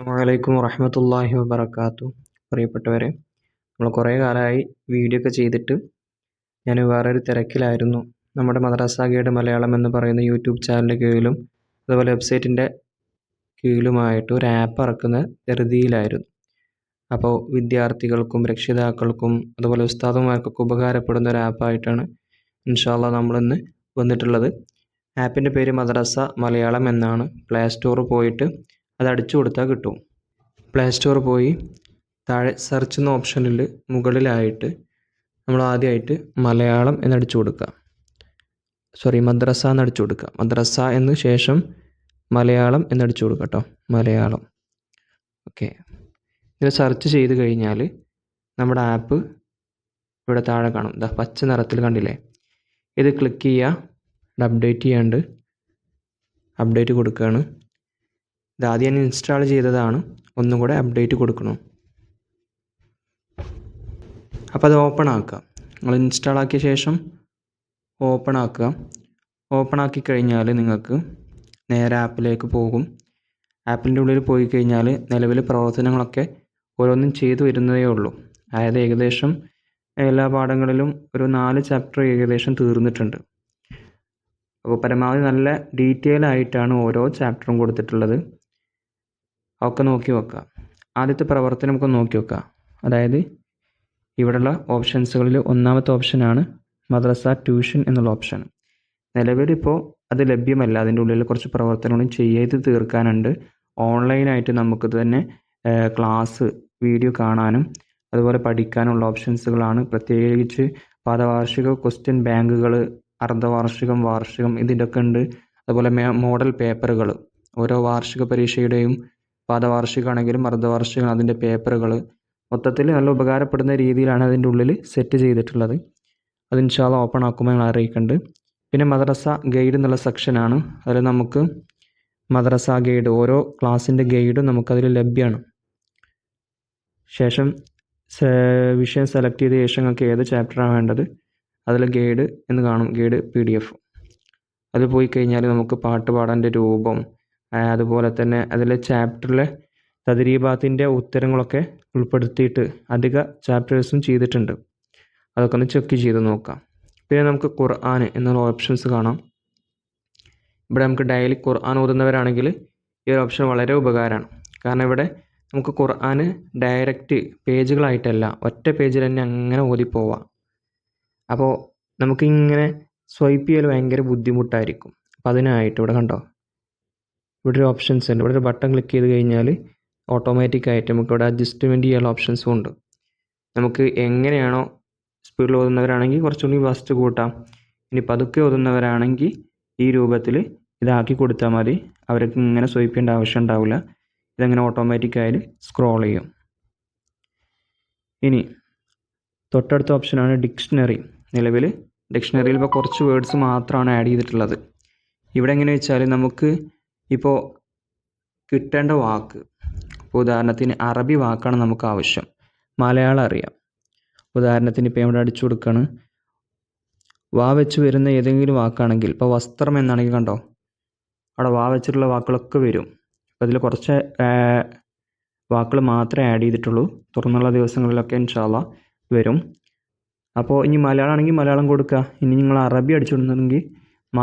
അസ്സലാമലൈക്കും വറഹ്മത്തുള്ളാഹി വബറകാതുഹു. പ്രിയപ്പെട്ടവരെ, നമ്മൾ കുറേ കാലമായി വീഡിയോ ഒക്കെ ചെയ്തിട്ട് ഞാൻ വേറൊരു തിരക്കിലായിരുന്നു. നമ്മുടെ മദ്രസ ഗൈഡ് മലയാളം എന്ന് പറയുന്ന യൂട്യൂബ് ചാനലിൻ്റെ കീഴിലും അതുപോലെ വെബ്സൈറ്റിൻ്റെ കീഴിലുമായിട്ട് ഒരു ആപ്പ് ഇറക്കുന്ന ധൃതിയിലായിരുന്നു. അപ്പോൾ വിദ്യാർത്ഥികൾക്കും രക്ഷിതാക്കൾക്കും അതുപോലെ ഉസ്താദുമാർക്കൊക്കെ ഉപകാരപ്പെടുന്ന ഒരു ആപ്പായിട്ടാണ് ഇൻഷാ അല്ലാഹ് നമ്മളിന്ന് വന്നിട്ടുള്ളത്. ആപ്പിൻ്റെ പേര് മദ്രസ മലയാളം എന്നാണ്. പ്ലേ സ്റ്റോറിൽ പോയിട്ട് അത് അടിച്ചു കൊടുത്താൽ കിട്ടും. പ്ലേ സ്റ്റോർ പോയി താഴെ സെർച്ച് എന്ന ഓപ്ഷനിൽ മുകളിലായിട്ട് നമ്മൾ ആദ്യമായിട്ട് മലയാളം എന്നടിച്ചു കൊടുക്കുക. മദ്രസ എന്നടിച്ചു കൊടുക്കുക. മദ്രസ എന്ന് ശേഷം മലയാളം എന്നടിച്ചു കൊടുക്കുക കേട്ടോ. മലയാളം. ഓക്കെ. ഇത് സെർച്ച് ചെയ്ത് കഴിഞ്ഞാൽ നമ്മുടെ ആപ്പ് ഇവിടെ താഴെ കാണും. ഇതാ പച്ച നിറത്തിൽ കണ്ടില്ലേ? ഇത് ക്ലിക്ക് ചെയ്യുക. ഇത് അപ്ഡേറ്റ് ചെയ്യാണ്ട് അപ്ഡേറ്റ് കൊടുക്കുകയാണ്. ഇത് ആദ്യം ഞാൻ ഇൻസ്റ്റാൾ ചെയ്തതാണ്. ഒന്നും കൂടെ അപ്ഡേറ്റ് കൊടുക്കണം. അപ്പോൾ അത് ഓപ്പൺ ആക്കുക. നിങ്ങൾ ഇൻസ്റ്റാൾ ആക്കിയ ശേഷം ഓപ്പൺ ആക്കുക. ഓപ്പൺ ആക്കി കഴിഞ്ഞാൽ നിങ്ങൾക്ക് നേരെ ആപ്പിലേക്ക് പോകും. ആപ്പിൻ്റെ ഉള്ളിൽ പോയി കഴിഞ്ഞാൽ നിലവിൽ പ്രവർത്തനങ്ങളൊക്കെ ഓരോന്നും ചെയ്തു വരുന്നതേ ഉള്ളൂ. അതായത് ഏകദേശം എല്ലാ പാഠങ്ങളിലും ഒരു 4 ചാപ്റ്റർ ഏകദേശം തീർന്നിട്ടുണ്ട്. അപ്പോൾ പരമാവധി നല്ല ഡീറ്റെയിൽ ആയിട്ടാണ് ഓരോ ചാപ്റ്ററും കൊടുത്തിട്ടുള്ളത്. ഒക്കെ നോക്കി വെക്കുക. ആദ്യത്തെ പ്രവർത്തനം നമുക്ക് നോക്കി വെക്കുക. അതായത് ഇവിടെയുള്ള ഓപ്ഷൻസുകളിൽ ഒന്നാമത്തെ ഓപ്ഷനാണ് മദ്രസ ട്യൂഷൻ എന്നുള്ള ഓപ്ഷൻ. നിലവിലിപ്പോൾ അത് ലഭ്യമല്ല. അതിൻ്റെ ഉള്ളിൽ കുറച്ച് പ്രവർത്തനങ്ങളും ചെയ്ത് തീർക്കാനുണ്ട്. ഓൺലൈനായിട്ട് നമുക്ക് തന്നെ ക്ലാസ് വീഡിയോ കാണാനും അതുപോലെ പഠിക്കാനുള്ള ഓപ്ഷൻസുകളാണ്. പ്രത്യേകിച്ച് പാദവാർഷിക ക്വസ്റ്റ്യൻ ബാങ്കുകൾ, അർദ്ധവാർഷികം, വാർഷികം ഇതിൻ്റെയൊക്കെ ഉണ്ട്. അതുപോലെ മോഡൽ പേപ്പറുകൾ, ഓരോ വാർഷിക പരീക്ഷയുടെയും പാദവാർഷികമാണെങ്കിലും അർദ്ധവാർഷികം അതിൻ്റെ പേപ്പറുകൾ മൊത്തത്തിൽ നല്ല ഉപകാരപ്പെടുന്ന രീതിയിലാണ് അതിൻ്റെ ഉള്ളിൽ സെറ്റ് ചെയ്തിട്ടുള്ളത്. അത് ഇൻഷാ അല്ലാഹ് ഓപ്പൺ ആക്കുമ്പോൾ ഞങ്ങൾ അറിയിക്കുന്നുണ്ട്. പിന്നെ മദ്രസ ഗൈഡ് എന്നുള്ള സെക്ഷനാണ്. അതിൽ നമുക്ക് മദ്രസ ഗൈഡ് ഓരോ ക്ലാസ്സിൻ്റെ ഗൈഡും നമുക്കതിൽ ലഭ്യമാണ്. ശേഷം വിഷയം സെലക്ട് ചെയ്ത ശേഷം നിങ്ങൾക്ക് ഏത് ചാപ്റ്ററാണ് വേണ്ടത് അതിൽ ഗൈഡ് എന്ന് കാണും. Guide PDF. അത് പോയി കഴിഞ്ഞാൽ നമുക്ക് പാട്ട് പാടാൻ്റെ രൂപം, അതുപോലെ തന്നെ അതിലെ ചാപ്റ്ററിലെ തദ്രീബാത്തിൻ്റെ ഉത്തരങ്ങളൊക്കെ ഉൾപ്പെടുത്തിയിട്ട് അധിക ചാപ്റ്റേഴ്സും ചെയ്തിട്ടുണ്ട്. അതൊക്കെ ഒന്ന് ചെക്ക് ചെയ്ത് നോക്കാം. പിന്നെ നമുക്ക് ഖുർആൻ എന്നുള്ള ഓപ്ഷൻസ് കാണാം. ഇവിടെ നമുക്ക് ഡെയിലി ഖുർആൻ ഓതുന്നവരാണെങ്കിൽ ഈ ഒരു ഓപ്ഷൻ വളരെ ഉപകാരമാണ്. കാരണം ഇവിടെ നമുക്ക് ഖുർആൻ ഡയറക്റ്റ് പേജുകളായിട്ടല്ല, ഒറ്റ പേജിൽ തന്നെ അങ്ങനെ ഓതിപ്പോവാം. അപ്പോൾ നമുക്കിങ്ങനെ സ്വൈപ്പ് ചെയ്യൽ ഭയങ്കര ബുദ്ധിമുട്ടായിരിക്കും. അപ്പോൾ അതിനായിട്ട് ഇവിടെ കണ്ടോ, ഇവിടെ ഒരു ഓപ്ഷൻസ് ഉണ്ട്. ഇവിടെ ഒരു ബട്ടൺ ക്ലിക്ക് ചെയ്ത് കഴിഞ്ഞാൽ ഓട്ടോമാറ്റിക്കായിട്ട് നമുക്ക് ഇവിടെ അഡ്ജസ്റ്റ്മെൻറ്റ് ചെയ്യാനുള്ള ഓപ്ഷൻസും ഉണ്ട്. നമുക്ക് എങ്ങനെയാണോ സ്പീഡിൽ ഓതുന്നവരാണെങ്കിൽ കുറച്ചുകൂടി ഫാസ്റ്റ് കൂട്ടാം. ഇനി പതുക്കെ ഓതുന്നവരാണെങ്കിൽ ഈ രൂപത്തിൽ ഇതാക്കി കൊടുത്താൽ മതി. അവർക്ക് ഇങ്ങനെ സ്വൈപ്പ് ചെയ്യേണ്ട ആവശ്യം ഉണ്ടാവില്ല. ഇതങ്ങനെ ഓട്ടോമാറ്റിക്കായിട്ട് സ്ക്രോൾ ചെയ്യും. ഇനി തൊട്ടടുത്ത ഓപ്ഷനാണ് ഡിക്ഷണറി. നിലവിൽ ഡിക്ഷണറിയിൽ ഇപ്പോൾ കുറച്ച് വേർഡ്സ് മാത്രമാണ് ആഡ് ചെയ്തിട്ടുള്ളത്. ഇവിടെ എങ്ങനെ വെച്ചാൽ നമുക്ക് ഇപ്പോൾ കിട്ടേണ്ട വാക്ക്, ഇപ്പോൾ ഉദാഹരണത്തിന് അറബി വാക്കാണ് നമുക്ക് ആവശ്യം, മലയാളം അറിയാം. ഉദാഹരണത്തിന് ഇപ്പോൾ ഇവിടെ അടിച്ചു കൊടുക്കുകയാണ്. വാ വെച്ച് വരുന്ന ഏതെങ്കിലും വാക്കാണെങ്കിൽ ഇപ്പോൾ വസ്ത്രം എന്നാണെങ്കിൽ കണ്ടോ, അവിടെ വാ വെച്ചിട്ടുള്ള വാക്കുകളൊക്കെ വരും. അപ്പോൾ അതിൽ കുറച്ച് വാക്കുകൾ മാത്രമേ ആഡ് ചെയ്തിട്ടുള്ളൂ. തുറന്നുള്ള ദിവസങ്ങളിലൊക്കെ ഇൻഷാ അല്ലാഹ് വരും. അപ്പോൾ ഇനി മലയാളം ആണെങ്കിൽ മലയാളം കൊടുക്കുക. ഇനി നിങ്ങൾ അറബി അടിച്ചു കൊടുക്കുന്നുണ്ടെങ്കിൽ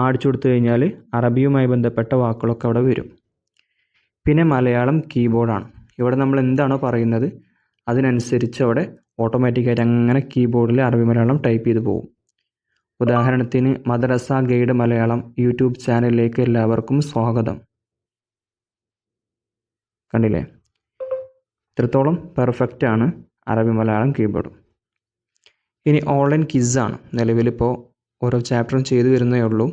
അടിച്ചു കൊടുത്തു കഴിഞ്ഞാൽ അറബിയുമായി ബന്ധപ്പെട്ട വാക്കുകളൊക്കെ അവിടെ വരും. പിന്നെ മലയാളം കീബോർഡാണ്. ഇവിടെ നമ്മൾ എന്താണോ പറയുന്നത് അതിനനുസരിച്ച് അവിടെ ഓട്ടോമാറ്റിക്കായിട്ട് അങ്ങനെ കീബോർഡിൽ അറബി മലയാളം ടൈപ്പ് ചെയ്ത് പോകും. ഉദാഹരണത്തിന് മദ്രസ ഗൈഡ് മലയാളം യൂട്യൂബ് ചാനലിലേക്ക് എല്ലാവർക്കും സ്വാഗതം. കണ്ടില്ലേ, ഇത്രത്തോളം പെർഫെക്റ്റ് ആണ് അറബി മലയാളം കീബോർഡ്. ഇനി ഓൺലൈൻ ക്വിസാണ്. നിലവിലിപ്പോൾ ഓരോ ചാപ്റ്ററും ചെയ്തു വരുന്നേ ഉള്ളൂ.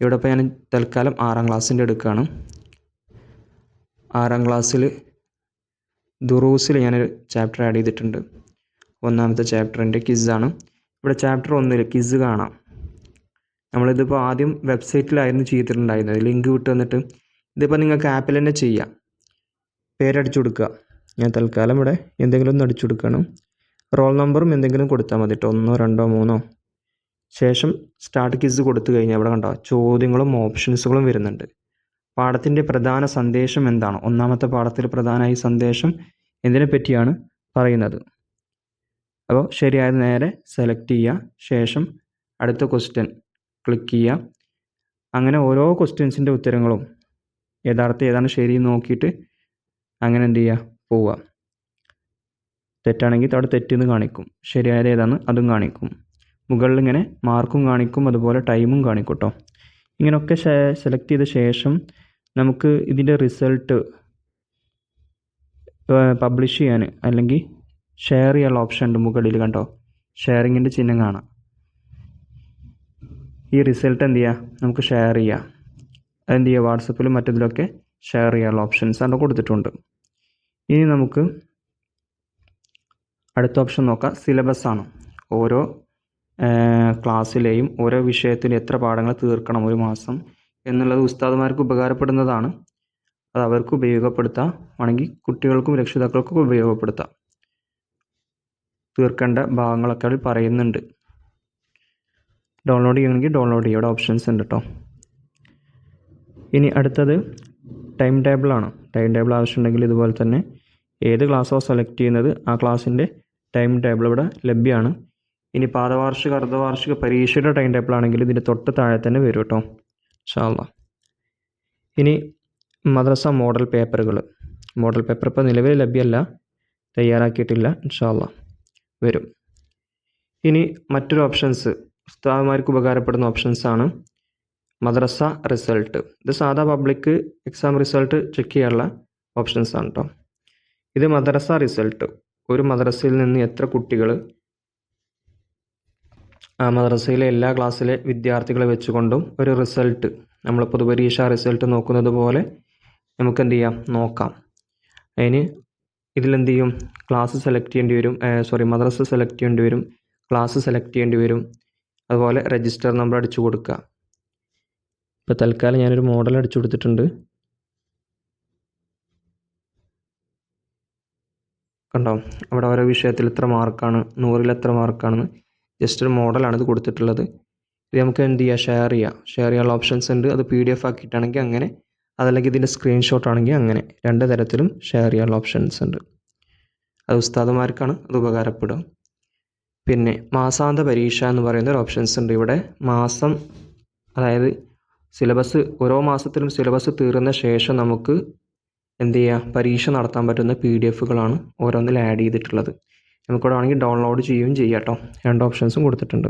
ഇവിടെ ഇപ്പോൾ ഞാൻ തൽക്കാലം 6ാം ക്ലാസ്സിൻ്റെ എടുക്കുകയാണ്. 6ാം ക്ലാസ്സിൽ ദുറൂസിൽ ഞാനൊരു ചാപ്റ്റർ ആഡ് ചെയ്തിട്ടുണ്ട്. ഒന്നാമത്തെ ചാപ്റ്ററിൻ്റെ ക്വിസാണ്. ഇവിടെ ചാപ്റ്റർ 1 ക്വിസ് കാണാം. നമ്മളിതിപ്പോൾ ആദ്യം വെബ്സൈറ്റിലായിരുന്നു ചെയ്തിട്ടുണ്ടായിരുന്നത്. ലിങ്ക് വിട്ട് വന്നിട്ട് ഇതിപ്പോൾ നിങ്ങൾക്ക് ആപ്പിൽ തന്നെ ചെയ്യാം. പേരടിച്ചു കൊടുക്കുക. ഞാൻ തൽക്കാലം ഇവിടെ എന്തെങ്കിലും ഒന്ന് അടിച്ചു കൊടുക്കണം. റോൾ നമ്പറും എന്തെങ്കിലും കൊടുത്താൽ മതി കേട്ടോ, 1, 2, 3. ശേഷം സ്റ്റാർട്ട് ക്വിസ് കൊടുത്തു കഴിഞ്ഞാൽ ഇവിടെ കണ്ടോ ചോദ്യങ്ങളും ഓപ്ഷൻസുകളും വരുന്നുണ്ട്. പാഠത്തിൻ്റെ പ്രധാന സന്ദേശം എന്താണ്? ഒന്നാമത്തെ പാഠത്തിൽ പ്രധാനമായി സന്ദേശം എന്തിനെ പറ്റിയാണ് പറയുന്നത്? അപ്പോൾ ശരിയായത് നേരെ സെലക്ട് ചെയ്യുക. ശേഷം അടുത്ത ക്വസ്റ്റ്യൻ ക്ലിക്ക് ചെയ്യുക. അങ്ങനെ ഓരോ ക്വസ്റ്റ്യൻസിൻ്റെ ഉത്തരങ്ങളും യഥാർത്ഥം ഏതാണ് ശരി നോക്കിയിട്ട് അങ്ങനെ എന്ത് ചെയ്യുക, പോവുക. തെറ്റാണെങ്കിൽ അവിടെ തെറ്റെന്ന് കാണിക്കും, ശരിയായത് ഏതാണ് അതും കാണിക്കും. മുകളിൽ ഇങ്ങനെ മാർക്കും കാണിക്കും, അതുപോലെ ടൈമും കാണിക്കും കേട്ടോ. ഇങ്ങനെയൊക്കെ സെലക്ട് ചെയ്ത ശേഷം നമുക്ക് ഇതിൻ്റെ റിസൾട്ട് പബ്ലിഷ് ചെയ്യാൻ അല്ലെങ്കിൽ ഷെയർ ചെയ്യാനുള്ള ഓപ്ഷൻ ഉണ്ട് മുകളിൽ, കണ്ടോ? ഷെയറിങ്ങിൻ്റെ ചിഹ്നം കാണാം. ഈ റിസൾട്ട് എന്ത് ചെയ്യുക, നമുക്ക് ഷെയർ ചെയ്യാം. അതെന്ത് ചെയ്യുക, വാട്സപ്പിലും മറ്റതിലൊക്കെ ഷെയർ ചെയ്യാനുള്ള ഓപ്ഷൻസ് അവിടെ കൊടുത്തിട്ടുണ്ട്. ഇനി നമുക്ക് അടുത്ത ഓപ്ഷൻ നോക്കാം. സിലബസ് ആണ്. ഓരോ ക്ലാസ്സിലെയും ഓരോ വിഷയത്തിൽ എത്ര പാഠങ്ങൾ തീർക്കണം ഒരു മാസം എന്നുള്ളത് ഉസ്താദുമാർക്ക് ഉപകാരപ്പെടുന്നതാണ്. അത് അവർക്ക് ഉപയോഗപ്പെടുത്താം, ആണെങ്കിൽ കുട്ടികൾക്കും രക്ഷിതാക്കൾക്കും ഉപയോഗപ്പെടുത്താം. തീർക്കേണ്ട ഭാഗങ്ങളൊക്കെ അതിൽ പറയുന്നുണ്ട്. ഡൗൺലോഡ് ചെയ്യണമെങ്കിൽ ഡൗൺലോഡ് ചെയ്യുക, ഇവിടെ ഓപ്ഷൻസ് ഉണ്ട് കേട്ടോ. ഇനി അടുത്തത് ടൈം ടേബിളാണ്. ടൈം ടേബിൾ ആവശ്യമുണ്ടെങ്കിൽ ഇതുപോലെ തന്നെ ഏത് ക്ലാസ്സോ സെലക്ട് ചെയ്യുന്നത് ആ ക്ലാസ്സിൻ്റെ ടൈം ടേബിൾ ഇവിടെ ലഭ്യമാണ്. ഇനി പാദവാർഷിക അർദ്ധവാർഷിക പരീക്ഷയുടെ ടൈം ടേബിൾ ആണെങ്കിൽ ഇതിൻ്റെ തൊട്ട് താഴെ തന്നെ വരും കേട്ടോ, ഇൻഷാ അല്ലാഹ്. ഇനി മദ്രസ മോഡൽ പേപ്പറുകൾ. മോഡൽ പേപ്പർ ഇപ്പോൾ നിലവിൽ ലഭ്യമല്ല, തയ്യാറാക്കിയിട്ടില്ല, ഇൻഷാ അല്ലാഹ് വരും. ഇനി മറ്റൊരു ഓപ്ഷൻസ് ഉസ്താദുമാർക്ക് ഉപകാരപ്പെടുന്ന ഓപ്ഷൻസാണ് മദ്രസ റിസൾട്ട്. ഇത് സാധാ പബ്ലിക് എക്സാം റിസൾട്ട് ചെക്ക് ചെയ്യാനുള്ള ഓപ്ഷൻസാണ് കേട്ടോ. ഇത് മദ്രസ റിസൾട്ട്. ഒരു മദ്രസയിൽ നിന്ന് എത്ര കുട്ടികൾ ആ മദ്രസയിലെ എല്ലാ ക്ലാസ്സിലെ വിദ്യാർത്ഥികളെ വെച്ചുകൊണ്ടും ഒരു റിസൾട്ട്, നമ്മൾ പൊതുപരീക്ഷ റിസൾട്ട് നോക്കുന്നത് പോലെ നമുക്ക് എന്ത് ചെയ്യാം, നോക്കാം. അതിന് ഇതിലെന്ത് ചെയ്യും, ക്ലാസ് സെലക്ട് ചെയ്യേണ്ടി വരും, മദ്രസ സെലക്ട് ചെയ്യേണ്ടി വരും, ക്ലാസ് സെലക്ട് ചെയ്യേണ്ടി വരും, അതുപോലെ രജിസ്റ്റർ നമ്പർ അടിച്ചു കൊടുക്കുക. ഇപ്പോൾ തൽക്കാലം ഞാനൊരു മോഡൽ അടിച്ചു കൊടുത്തിട്ടുണ്ട്, കണ്ടോ? അവിടെ ഓരോ വിഷയത്തിൽ എത്ര മാർക്കാണ്, 100-ൽ എത്ര മാർക്കാണെന്ന് ജസ്റ്റ് ഒരു മോഡലാണ് ഇത് കൊടുത്തിട്ടുള്ളത്. ഇത് നമുക്ക് എന്ത് ചെയ്യുക, ഷെയർ ചെയ്യാനുള്ള ഓപ്ഷൻസ് ഉണ്ട്. അത് PDF ആക്കിയിട്ടാണെങ്കിൽ അങ്ങനെ, അതല്ലെങ്കിൽ ഇതിൻ്റെ സ്ക്രീൻഷോട്ട് ആണെങ്കിൽ അങ്ങനെ, രണ്ട് തരത്തിലും ഷെയർ ചെയ്യാനുള്ള ഓപ്ഷൻസ് ഉണ്ട്. അത് ഉസ്താദുമാർക്കാണ് അത് ഉപകാരപ്പെടുക. പിന്നെ മാസാന്ത പരീക്ഷ എന്ന് പറയുന്ന ഒരു ഓപ്ഷൻസ് ഉണ്ട്. ഇവിടെ മാസം, അതായത് സിലബസ്, ഓരോ മാസത്തിലും സിലബസ് തീർന്ന ശേഷം നമുക്ക് എന്ത് ചെയ്യുക, പരീക്ഷ നടത്താൻ പറ്റുന്ന PDF-കളാണ് ഓരോന്നിൽ ആഡ് ചെയ്തിട്ടുള്ളത്. നമുക്കിവിടെ ആണെങ്കിൽ ഡൗൺലോഡ് ചെയ്യുകയും ചെയ്യാം കേട്ടോ. രണ്ട് ഓപ്ഷൻസും കൊടുത്തിട്ടുണ്ട്.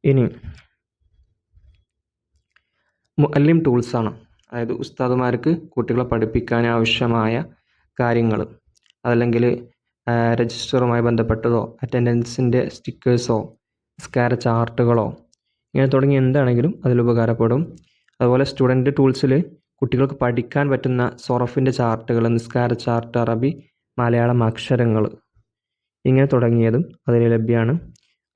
ഇനി മുഅല്ലിം ടൂൾസാണ്. അതായത് ഉസ്താദുമാർക്ക് കുട്ടികളെ പഠിപ്പിക്കാൻ ആവശ്യമായ കാര്യങ്ങൾ, അതല്ലെങ്കിൽ രജിസ്റ്ററുമായി ബന്ധപ്പെട്ടതോ അറ്റൻഡൻസിൻ്റെ സ്റ്റിക്കേഴ്സോ നിസ്കാര ചാർട്ടുകളോ ഇങ്ങനെ തുടങ്ങി എന്താണെങ്കിലും അതിൽ ഉപകാരപ്പെടും. അതുപോലെ സ്റ്റുഡൻറ്റ് ടൂൾസിൽ കുട്ടികൾക്ക് പഠിക്കാൻ പറ്റുന്ന സൊറഫിൻ്റെ ചാർട്ടുകൾ, നിസ്കാര ചാർട്ട്, അറബി, മലയാളം അക്ഷരങ്ങൾ ഇങ്ങനെ തുടങ്ങിയതും അതിൽ ലഭ്യമാണ്.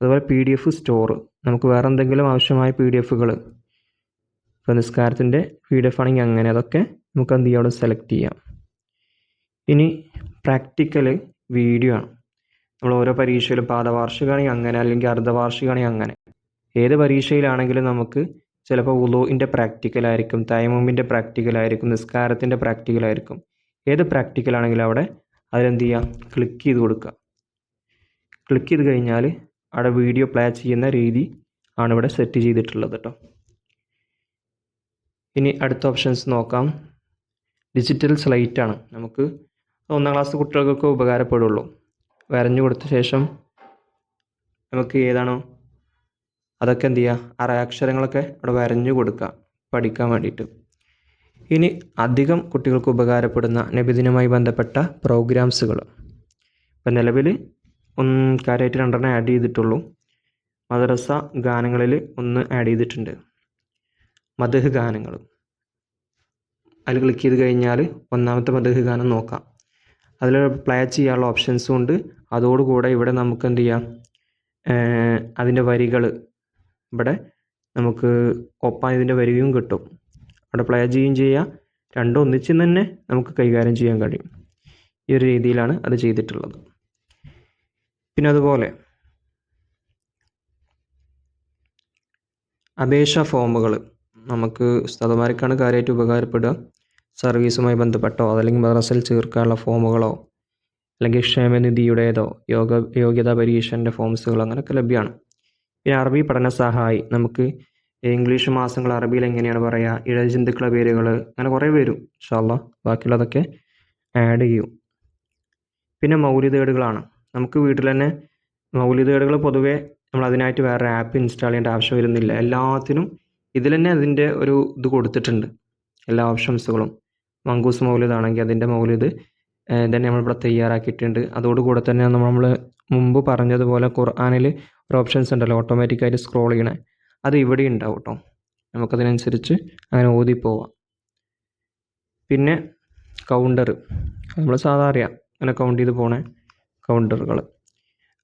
അതുപോലെ PDF സ്റ്റോർ, നമുക്ക് വേറെ എന്തെങ്കിലും ആവശ്യമായ PDF-കൾ, ഇപ്പോൾ നിസ്കാരത്തിൻ്റെ PDF ആണെങ്കിൽ അങ്ങനെ, അതൊക്കെ നമുക്ക് എന്ത് ചെയ്യാം, അവിടെ സെലക്ട് ചെയ്യാം. ഇനി പ്രാക്ടിക്കൽ വീഡിയോ ആണ്. നമ്മൾ ഓരോ പരീക്ഷയിലും പാദവാർഷികമാണെങ്കിൽ അങ്ങനെ, അല്ലെങ്കിൽ അർദ്ധവാർഷികമാണെങ്കിൽ അങ്ങനെ, ഏത് പരീക്ഷയിലാണെങ്കിലും നമുക്ക് ചിലപ്പോൾ വുളൂഇൻ്റെ പ്രാക്ടിക്കലായിരിക്കും, തയമ്മുമിൻ്റെ പ്രാക്ടിക്കലായിരിക്കും, നിസ്കാരത്തിൻ്റെ പ്രാക്ടിക്കലായിരിക്കും. ഏത് പ്രാക്ടിക്കലാണെങ്കിലും അവിടെ അതിലെന്ത് ചെയ്യുക, ക്ലിക്ക് ചെയ്ത് കൊടുക്കുക. ക്ലിക്ക് ചെയ്ത് കഴിഞ്ഞാൽ അവിടെ വീഡിയോ പ്ലേ ചെയ്യുന്ന രീതി ആണ് ഇവിടെ സെറ്റ് ചെയ്തിട്ടുള്ളത് കേട്ടോ. ഇനി അടുത്ത ഓപ്ഷൻസ് നോക്കാം. ഡിജിറ്റൽ സ്ലൈറ്റ് ആണ്. നമുക്ക് 1-ാം ക്ലാസ് കുട്ടികൾക്കൊക്കെ ഉപകാരപ്പെടുള്ളൂ. വരഞ്ഞു കൊടുത്ത ശേഷം നമുക്ക് ഏതാണോ അതൊക്കെ എന്ത് ചെയ്യുക, അക്ഷരങ്ങളൊക്കെ അവിടെ വരഞ്ഞു കൊടുക്കുക പഠിക്കാൻ വേണ്ടിയിട്ട്. ഇനി അധികം കുട്ടികൾക്ക് ഉപകാരപ്പെടുന്ന നബിദിനവുമായി ബന്ധപ്പെട്ട പ്രോഗ്രാംസുകൾ. ഇപ്പം നിലവിൽ കാര്യമായിട്ട് 2 ആഡ് ചെയ്തിട്ടുള്ളൂ. മദ്രസ ഗാനങ്ങളിൽ 1 ആഡ് ചെയ്തിട്ടുണ്ട്, മദ്ഹ് ഗാനങ്ങൾ. അതിൽ ക്ലിക്ക് ചെയ്ത് കഴിഞ്ഞാൽ 1-ാമത്തെ മദ്ഹ് ഗാനം നോക്കാം. അതിൽ പ്ലേ ചെയ്യാനുള്ള ഓപ്ഷൻസും ഉണ്ട്. അതോടുകൂടെ ഇവിടെ നമുക്ക് എന്ത് ചെയ്യാം, അതിൻ്റെ വരികൾ ഇവിടെ നമുക്ക് ഒപ്പം ഇതിൻ്റെ വരികയും കിട്ടും. അവിടെ പ്ലേ ചെയ്യുകയും ചെയ്യാം. രണ്ടും ഒന്നിച്ച് തന്നെ നമുക്ക് കൈകാര്യം ചെയ്യാൻ കഴിയും. ഈ ഒരു രീതിയിലാണ് അത് ചെയ്തിട്ടുള്ളത്. പിന്നെ അതുപോലെ അപേക്ഷാ ഫോമുകൾ നമുക്ക് ഉസ്താദുമാർക്കാണ് കാര്യമായിട്ട് ഉപകാരപ്പെടുക. സർവീസുമായി ബന്ധപ്പെട്ടോ അതല്ലെങ്കിൽ മദ്രസയിൽ ചേർക്കാനുള്ള ഫോമുകളോ അല്ലെങ്കിൽ ക്ഷേമനിധിയുടേതോ യോഗ്യതാ പരീക്ഷൻ്റെ ഫോംസുകൾ അങ്ങനെയൊക്കെ ലഭ്യമാണ്. പിന്നെ അറബി പഠന സഹായി, നമുക്ക് ഇംഗ്ലീഷ് മാസങ്ങൾ അറബിയിൽ എങ്ങനെയാണ് പറയുക, ഇഴജന്തുക്കളുടെ പേരുകൾ, അങ്ങനെ കുറേ വരും. ഇൻഷാ അല്ലാഹ് ബാക്കിയുള്ളതൊക്കെ ആഡ് ചെയ്യും. പിന്നെ മൗലിദേടുകളാണ്. നമുക്ക് വീട്ടിൽ തന്നെ മൗലിദേടുകൾ പൊതുവേ നമ്മൾ അതിനായിട്ട് വേറെ ആപ്പ് ഇൻസ്റ്റാൾ ചെയ്യേണ്ട ആവശ്യം വരുന്നില്ല. എല്ലാത്തിനും ഇതിൽ തന്നെ അതിൻ്റെ ഒരു ഇത് കൊടുത്തിട്ടുണ്ട്, എല്ലാ ഓപ്ഷൻസുകളും. മങ്കൂസ് മൗലിദാണെങ്കിൽ അതിൻ്റെ മൗലിദ് തന്നെ നമ്മളിവിടെ തയ്യാറാക്കിയിട്ടുണ്ട്. അതോടുകൂടെ തന്നെ നമ്മൾ മുമ്പ് പറഞ്ഞതുപോലെ ഖുർആനിൽ ഒരു ഓപ്ഷൻസ് ഉണ്ടല്ലോ ഓട്ടോമാറ്റിക്കായിട്ട് സ്ക്രോൾ ചെയ്യണേ, അത് ഇവിടെ ഉണ്ടാവും കേട്ടോ. നമുക്കതിനനുസരിച്ച് അങ്ങനെ ഓതിപ്പോവാം. പിന്നെ കൗണ്ടർ, നമ്മൾ സാധാരണ അങ്ങനെ കൗണ്ട് ചെയ്ത് പോണ കൗണ്ടറുകൾ.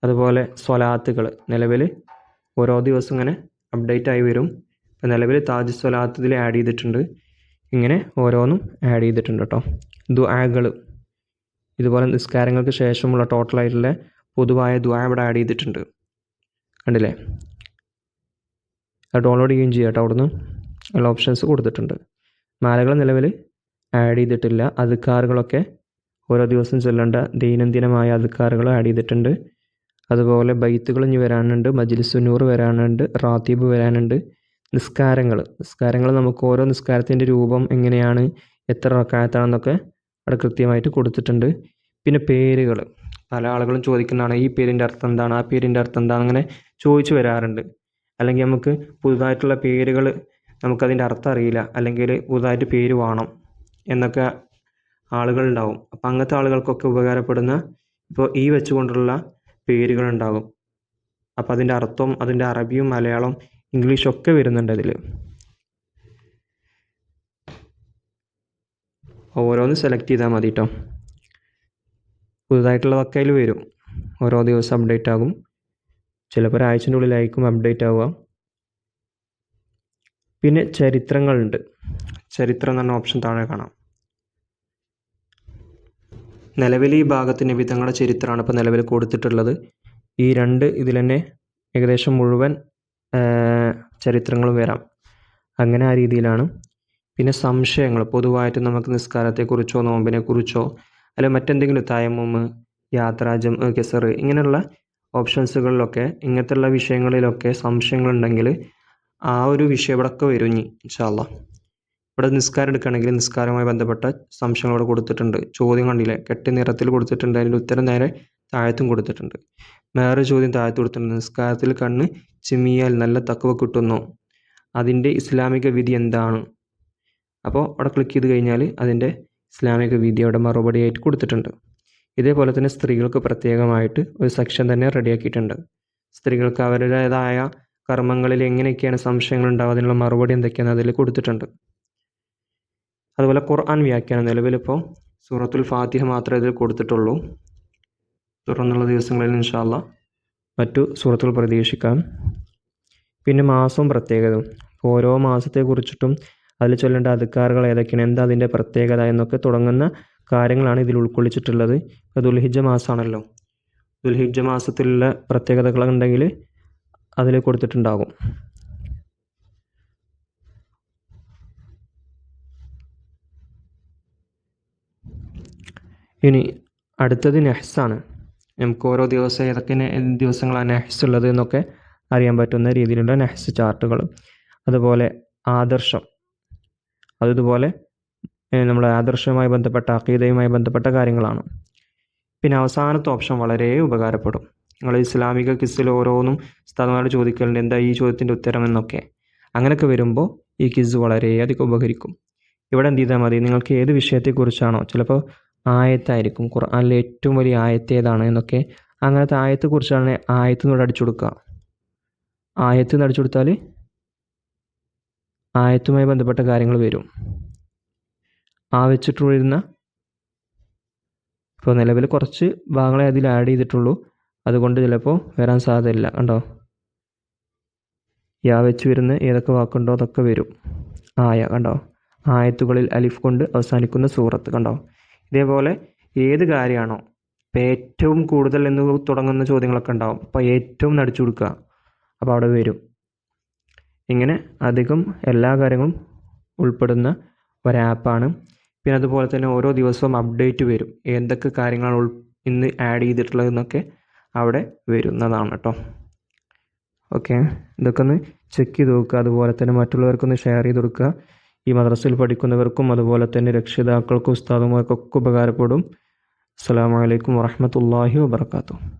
അതുപോലെ സ്വലാത്തുകൾ നിലവിൽ ഓരോ ദിവസം ഇങ്ങനെ അപ്ഡേറ്റ് ആയി വരും. ഇപ്പം നിലവിൽ താജ് സ്വലാത്ത് ഇതിൽ ആഡ് ചെയ്തിട്ടുണ്ട്. ഇങ്ങനെ ഓരോന്നും ആഡ് ചെയ്തിട്ടുണ്ട് കേട്ടോ. ദുആകൾ, ഇതുപോലെ നിസ്കാരങ്ങൾക്ക് ശേഷമുള്ള ടോട്ടലായിട്ടുള്ള പൊതുവായ ദുആ ഇവിടെ ആഡ് ചെയ്തിട്ടുണ്ട്. കണ്ടില്ലേ? അത് ഡൗൺലോഡ് ചെയ്യുകയും ചെയ്യാം കേട്ടോ. അവിടുന്ന് എല്ലാ ഓപ്ഷൻസ് കൊടുത്തിട്ടുണ്ട്. മാലകൾ നിലവിൽ ആഡ് ചെയ്തിട്ടില്ല. അദ്കാറുകളൊക്കെ ഓരോ ദിവസം ചൊല്ലേണ്ട ദൈനംദിനമായ അദ്കാറുകൾ ആഡ് ചെയ്തിട്ടുണ്ട്. അതുപോലെ ബൈത്തുകൾ ഇനി വരാനുണ്ട്, മജ്ലിസുന്നൂർ വരാനുണ്ട്, റാത്തീബ് വരാനുണ്ട്. നിസ്കാരങ്ങൾ നമുക്ക് ഓരോ നിസ്കാരത്തിൻ്റെ രൂപം എങ്ങനെയാണ്, എത്ര റക്അത്താണെന്നൊക്കെ അവിടെ കൃത്യമായിട്ട് കൊടുത്തിട്ടുണ്ട്. പിന്നെ പേരുകൾ, പല ആളുകളും ചോദിക്കുന്നതാണ് ഈ പേരിൻ്റെ അർത്ഥം എന്താണ്, ആ പേരിൻ്റെ അർത്ഥം എന്താണ്, അങ്ങനെ ചോദിച്ചു വരാറുണ്ട്. അല്ലെങ്കിൽ നമുക്ക് പുതുതായിട്ടുള്ള പേരുകൾ നമുക്കതിൻ്റെ അർത്ഥം അറിയില്ല, അല്ലെങ്കിൽ പുതുതായിട്ട് പേര് വേണം എന്നൊക്കെ ആളുകളുണ്ടാവും. അപ്പം അങ്ങനത്തെ ആളുകൾക്കൊക്കെ ഉപകാരപ്പെടുന്ന ഇപ്പോൾ ഈ വെച്ചുകൊണ്ടുള്ള പേരുകളുണ്ടാകും. അപ്പം അതിൻ്റെ അർത്ഥം അതിൻ്റെ അറബിയും മലയാളം ഇംഗ്ലീഷൊക്കെ വരുന്നുണ്ട് അതിൽ. ഓരോന്ന് സെലക്ട് ചെയ്താൽ മതി കേട്ടോ. പുതുതായിട്ടുള്ളതൊക്കെ അതിൽ വരും. ഓരോ ദിവസം അപ്ഡേറ്റ് ആകും. ചിലപ്പോൾ ഒരാഴ്ചൻ്റെ ഉള്ളിലായിരിക്കും അപ്ഡേറ്റ് ആവുക. പിന്നെ ചരിത്രങ്ങളുണ്ട്. ചരിത്രം എന്ന് പറഞ്ഞ ഓപ്ഷൻ താഴെ കാണാം. നിലവിൽ ഈ ഭാഗത്ത് നബി തങ്ങളുടെ ചരിത്രമാണ് ഇപ്പോൾ നിലവിൽ കൊടുത്തിട്ടുള്ളത്. ഈ ഇതിൽ തന്നെ ഏകദേശം മുഴുവൻ ചരിത്രങ്ങളും വരാം. അങ്ങനെ ആ രീതിയിലാണ്. പിന്നെ സംശയങ്ങൾ, പൊതുവായിട്ട് നമുക്ക് നിസ്കാരത്തെക്കുറിച്ചോ നോമ്പിനെക്കുറിച്ചോ അല്ലെങ്കിൽ മറ്റെന്തെങ്കിലും തയമ്മും, യാത്ര, കെസർ, ഇങ്ങനെയുള്ള ഓപ്ഷൻസുകളിലൊക്കെ ഇങ്ങനത്തെയുള്ള വിഷയങ്ങളിലൊക്കെ സംശയങ്ങളുണ്ടെങ്കിൽ ആ ഒരു വിഷയം ഇവിടെയൊക്കെ വരും ഇനി ഇൻഷാ അല്ലാഹ്. ഇവിടെ നിസ്കാരം എടുക്കുകയാണെങ്കിൽ നിസ്കാരവുമായി ബന്ധപ്പെട്ട സംശയങ്ങളോട് കൊടുത്തിട്ടുണ്ട്. ചോദ്യം കണ്ടില്ലേ, കെട്ടി നിറത്തിൽ കൊടുത്തിട്ടുണ്ട്. അതിൻ്റെ ഉത്തരം നേരെ താഴത്തും കൊടുത്തിട്ടുണ്ട്. വേറെ ചോദ്യം താഴത്ത് കൊടുത്തിട്ടുണ്ട്. നിസ്കാരത്തിൽ കണ്ണ് ചിമ്മിയാൽ നല്ല തഖ്വ കിട്ടുന്നു, അതിൻ്റെ ഇസ്ലാമിക വിധി എന്താണ്? അപ്പോൾ അവിടെ ക്ലിക്ക് ചെയ്ത് കഴിഞ്ഞാൽ അതിൻ്റെ ഇസ്ലാമിക വിധി അവിടെ മറുപടിയായിട്ട് കൊടുത്തിട്ടുണ്ട്. ഇതേപോലെ തന്നെ സ്ത്രീകൾക്ക് പ്രത്യേകമായിട്ട് ഒരു സെക്ഷൻ തന്നെ റെഡിയാക്കിയിട്ടുണ്ട്. സ്ത്രീകൾക്ക് അവരുടേതായ കർമ്മങ്ങളിൽ എങ്ങനെയൊക്കെയാണ് സംശയങ്ങൾ ഉണ്ടാവുക, അതിനുള്ള മറുപടി എന്തൊക്കെയാണ് അതിൽ കൊടുത്തിട്ടുണ്ട്. അതുപോലെ ഖുർആൻ വ്യാഖ്യാനം, നിലവിലിപ്പോൾ സൂറത്തുൽ ഫാത്തിഹ മാത്രമേ ഇതിൽ കൊടുത്തിട്ടുള്ളൂ. തുടർന്നുള്ള ദിവസങ്ങളിൽ ഇൻഷാ അല്ലാഹ് മറ്റു സൂറത്തുകൾ പ്രതീക്ഷിക്കാം. പിന്നെ മാസവും പ്രത്യേകതയും, ഓരോ മാസത്തെക്കുറിച്ചിട്ടും അതിൽ ചൊല്ലേണ്ട അദ്കാറുകൾ ഏതൊക്കെയാണ്, എന്താ അതിൻ്റെ പ്രത്യേകത എന്നൊക്കെ തുടങ്ങുന്ന കാര്യങ്ങളാണ് ഇതിൽ ഉൾക്കൊള്ളിച്ചിട്ടുള്ളത്. ദുൽഹിജ്ജ മാസമാണല്ലോ, ദുൽഹിജ്ജ മാസത്തിലുള്ള പ്രത്യേകതകളുണ്ടെങ്കിൽ അതിൽ കൊടുത്തിട്ടുണ്ടാകും. ഇനി അടുത്തത് നെഹ്സാണ്. നമുക്ക് ഓരോ ദിവസം ഏതൊക്കെ ദിവസങ്ങളാണ് നെഹ്സ് ഉള്ളത് എന്നൊക്കെ അറിയാൻ പറ്റുന്ന രീതിയിലുള്ള നെഹ്സ് ചാർട്ടുകൾ. അതുപോലെ ആദർശം, അതുപോലെ നമ്മുടെ ആദർശവുമായി ബന്ധപ്പെട്ട അഖീദയുമായി ബന്ധപ്പെട്ട കാര്യങ്ങളാണ്. പിന്നെ അവസാനത്തെ ഓപ്ഷൻ വളരെ ഉപകാരപ്പെടും. നിങ്ങൾ ഇസ്ലാമിക ക്വിസിൽ ഓരോന്നും ഉസ്താദുമാരോട് ചോദിക്കലുണ്ട് എന്താ ഈ ചോദ്യത്തിൻ്റെ ഉത്തരം എന്നൊക്കെ. അങ്ങനെയൊക്കെ വരുമ്പോൾ ഈ ക്വിസ് വളരെയധികം ഉപകരിക്കും. ഇവിടെ എന്ത് ചെയ്താൽ മതി, നിങ്ങൾക്ക് ഏത് വിഷയത്തെക്കുറിച്ചാണോ, ചിലപ്പോൾ ആയത്തായിരിക്കും, ഖുർആനിലെ ഏറ്റവും വലിയ ആയത്ത് ഏതാണ് എന്നൊക്കെ, അങ്ങനത്തെ ആയത്തെക്കുറിച്ചാണ് ആയത്ത് നിന്ന് അടിച്ചു കൊടുക്കുക. ആയത്ത് നിന്ന് അടിച്ചു കൊടുത്താൽ ആയത്തുമായി ബന്ധപ്പെട്ട കാര്യങ്ങൾ വരും. ആ വെച്ചിട്ട് വരുന്ന, ഇപ്പോൾ നിലവിൽ കുറച്ച് ഭാഗങ്ങളെ അതിൽ ആഡ് ചെയ്തിട്ടുള്ളൂ, അതുകൊണ്ട് ചിലപ്പോൾ വരാൻ സാധ്യതയില്ല. കണ്ടോ, യാ വെച്ച് വരുന്ന ഏതൊക്കെ വാക്കുണ്ടോ അതൊക്കെ വരും. ആയ കണ്ടോ, ആയത്തുകളിൽ അലിഫ് കൊണ്ട് അവസാനിക്കുന്ന സൂറത്ത് കണ്ടോ. ഇതേപോലെ ഏത് കാര്യമാണോ, ഇപ്പോൾ ഏറ്റവും കൂടുതൽ എന്ന് തുടങ്ങുന്ന ചോദ്യങ്ങളൊക്കെ ഉണ്ടാവും. അപ്പോൾ ഏറ്റവും നടിച്ചു കൊടുക്കുക, അപ്പോൾ അവിടെ വരും. ഇങ്ങനെ അധികം എല്ലാ കാര്യങ്ങളും ഉൾപ്പെടുന്ന ഒരാപ്പാണ്. പിന്നെ അതുപോലെ തന്നെ ഓരോ ദിവസവും അപ്ഡേറ്റ് വരും, എന്തൊക്കെ കാര്യങ്ങളാണ് ഇന്ന് ആഡ് ചെയ്തിട്ടുള്ളതെന്നൊക്കെ അവിടെ വരുന്നതാണ് കേട്ടോ. ഓക്കെ, ഇതൊക്കെ ഒന്ന് ചെക്ക് ചെയ്ത് നോക്കുക. അതുപോലെ തന്നെ മറ്റുള്ളവർക്കൊന്ന് ഷെയർ ചെയ്ത് കൊടുക്കുക. ഈ മദ്രസയിൽ പഠിക്കുന്നവർക്കും അതുപോലെ തന്നെ രക്ഷിതാക്കൾക്കും ഉസ്താദുമാർക്കൊക്കെ ഉപകാരപ്പെടും. അസ്സലാമു അലൈക്കും വറഹ്മത്തുള്ളാഹി വബറകാതുഹു.